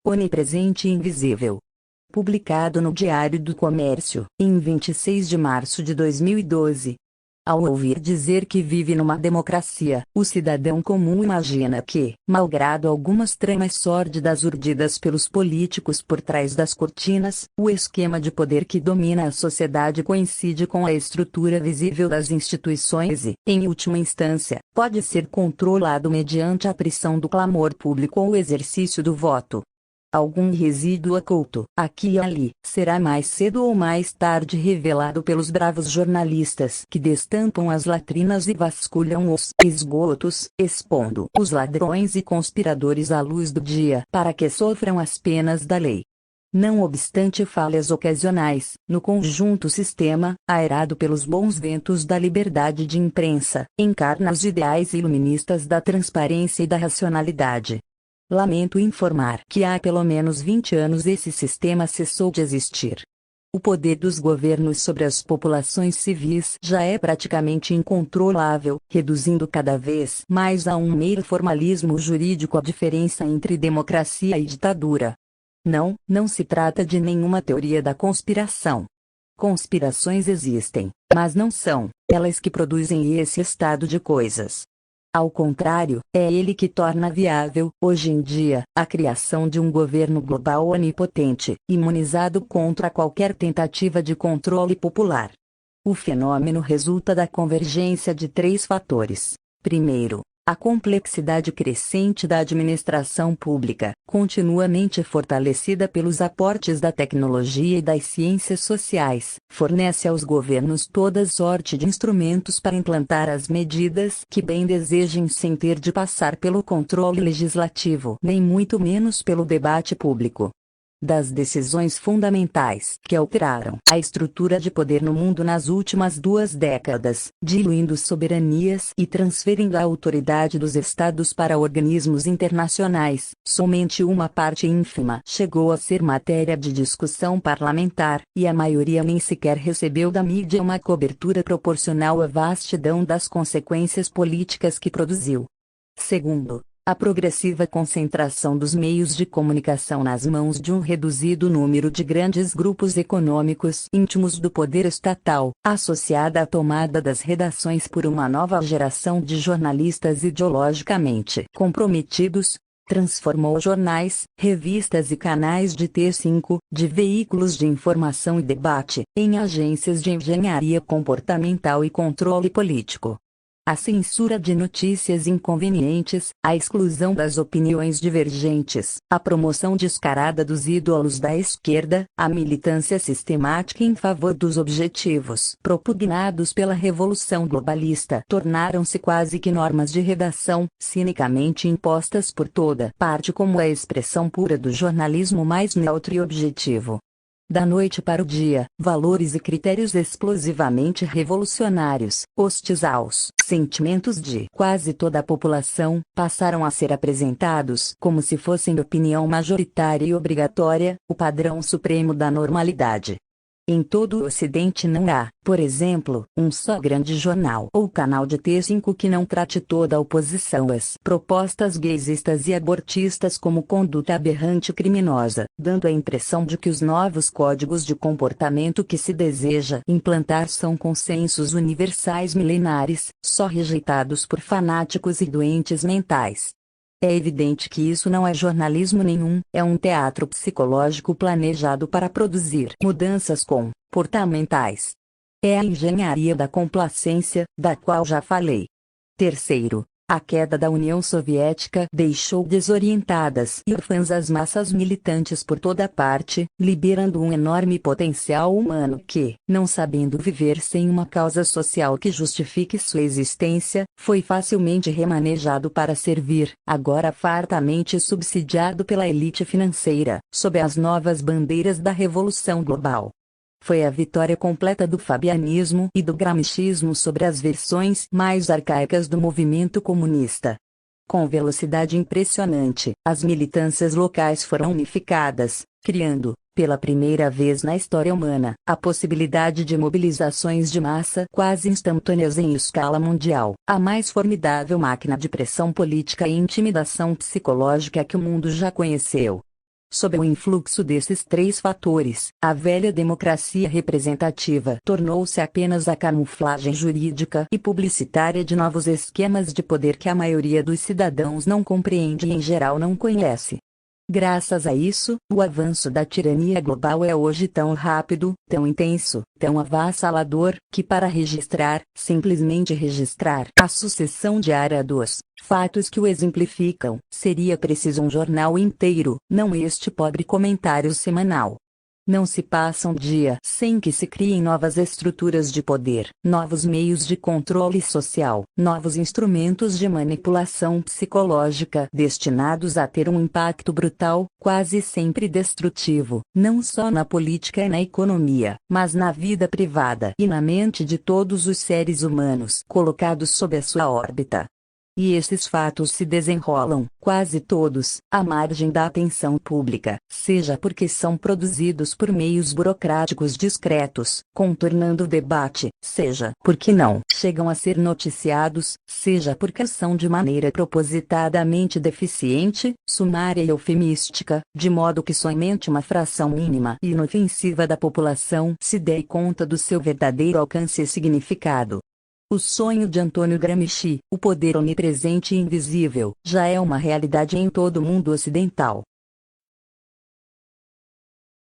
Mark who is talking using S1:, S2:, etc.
S1: onipresente e invisível. Publicado no Diário do Comércio, em 26 de março de 2012. Ao ouvir dizer que vive numa democracia, o cidadão comum imagina que, malgrado algumas tramas sórdidas urdidas pelos políticos por trás das cortinas, o esquema de poder que domina a sociedade coincide com a estrutura visível das instituições e, em última instância, pode ser controlado mediante a pressão do clamor público ou o exercício do voto. Algum resíduo oculto, aqui e ali, será mais cedo ou mais tarde revelado pelos bravos jornalistas que destampam as latrinas e vasculham os esgotos, expondo os ladrões e conspiradores à luz do dia para que sofram as penas da lei. Não obstante falhas ocasionais, no conjunto o sistema, aerado pelos bons ventos da liberdade de imprensa, encarna os ideais iluministas da transparência e da racionalidade. Lamento informar que há pelo menos 20 anos esse sistema cessou de existir. O poder dos governos sobre as populações civis já é praticamente incontrolável, reduzindo cada vez mais a um mero formalismo jurídico a diferença entre democracia e ditadura. Não se trata de nenhuma teoria da conspiração. Conspirações existem, mas não são elas que produzem esse estado de coisas. Ao contrário, é ele que torna viável, hoje em dia, a criação de um governo global onipotente, imunizado contra qualquer tentativa de controle popular. O fenômeno resulta da convergência de 3 fatores. Primeiro, a complexidade crescente da administração pública, continuamente fortalecida pelos aportes da tecnologia e das ciências sociais, fornece aos governos toda sorte de instrumentos para implantar as medidas que bem desejem sem ter de passar pelo controle legislativo, nem muito menos pelo debate público. Das decisões fundamentais que alteraram a estrutura de poder no mundo nas últimas 2 décadas, diluindo soberanias e transferindo a autoridade dos estados para organismos internacionais, somente uma parte ínfima chegou a ser matéria de discussão parlamentar, e a maioria nem sequer recebeu da mídia uma cobertura proporcional à vastidão das consequências políticas que produziu. Segundo, a progressiva concentração dos meios de comunicação nas mãos de um reduzido número de grandes grupos econômicos íntimos do poder estatal, associada à tomada das redações por uma nova geração de jornalistas ideologicamente comprometidos, transformou jornais, revistas e canais de T5, de veículos de informação e debate, em agências de engenharia comportamental e controle político. A censura de notícias inconvenientes, a exclusão das opiniões divergentes, a promoção descarada dos ídolos da esquerda, a militância sistemática em favor dos objetivos propugnados pela revolução globalista tornaram-se quase que normas de redação, cinicamente impostas por toda parte como a expressão pura do jornalismo mais neutro e objetivo. Da noite para o dia, valores e critérios explosivamente revolucionários, hostis aos sentimentos de quase toda a população, passaram a ser apresentados como se fossem opinião majoritária e obrigatória, o padrão supremo da normalidade. Em todo o Ocidente não há, por exemplo, um só grande jornal ou canal de T5 que não trate toda a oposição às propostas gaysistas e abortistas como conduta aberrante e criminosa, dando a impressão de que os novos códigos de comportamento que se deseja implantar são consensos universais milenares, só rejeitados por fanáticos e doentes mentais. É evidente que isso não é jornalismo nenhum, é um teatro psicológico planejado para produzir mudanças comportamentais. É a engenharia da complacência, da qual já falei. Terceiro, a queda da União Soviética deixou desorientadas e órfãs as massas militantes por toda parte, liberando um enorme potencial humano que, não sabendo viver sem uma causa social que justifique sua existência, foi facilmente remanejado para servir, agora fartamente subsidiado pela elite financeira, sob as novas bandeiras da Revolução Global. Foi a vitória completa do fabianismo e do gramscismo sobre as versões mais arcaicas do movimento comunista. Com velocidade impressionante, as militâncias locais foram unificadas, criando, pela primeira vez na história humana, a possibilidade de mobilizações de massa quase instantâneas em escala mundial, a mais formidável máquina de pressão política e intimidação psicológica que o mundo já conheceu. Sob o influxo desses três fatores, a velha democracia representativa tornou-se apenas a camuflagem jurídica e publicitária de novos esquemas de poder que a maioria dos cidadãos não compreende e em geral não conhece. Graças a isso, o avanço da tirania global é hoje tão rápido, tão intenso, tão avassalador, que para registrar, simplesmente registrar, a sucessão diária dos fatos que o exemplificam, seria preciso um jornal inteiro, não este pobre comentário semanal. Não se passa um dia sem que se criem novas estruturas de poder, novos meios de controle social, novos instrumentos de manipulação psicológica destinados a ter um impacto brutal, quase sempre destrutivo, não só na política e na economia, mas na vida privada e na mente de todos os seres humanos colocados sob a sua órbita. E esses fatos se desenrolam, quase todos, à margem da atenção pública, seja porque são produzidos por meios burocráticos discretos, contornando o debate, seja porque não chegam a ser noticiados, seja porque são de maneira propositadamente deficiente, sumária e eufemística, de modo que somente uma fração mínima e inofensiva da população se dê conta do seu verdadeiro alcance e significado. O sonho de Antônio Gramsci, o poder onipresente e invisível, já é uma realidade em todo o mundo ocidental.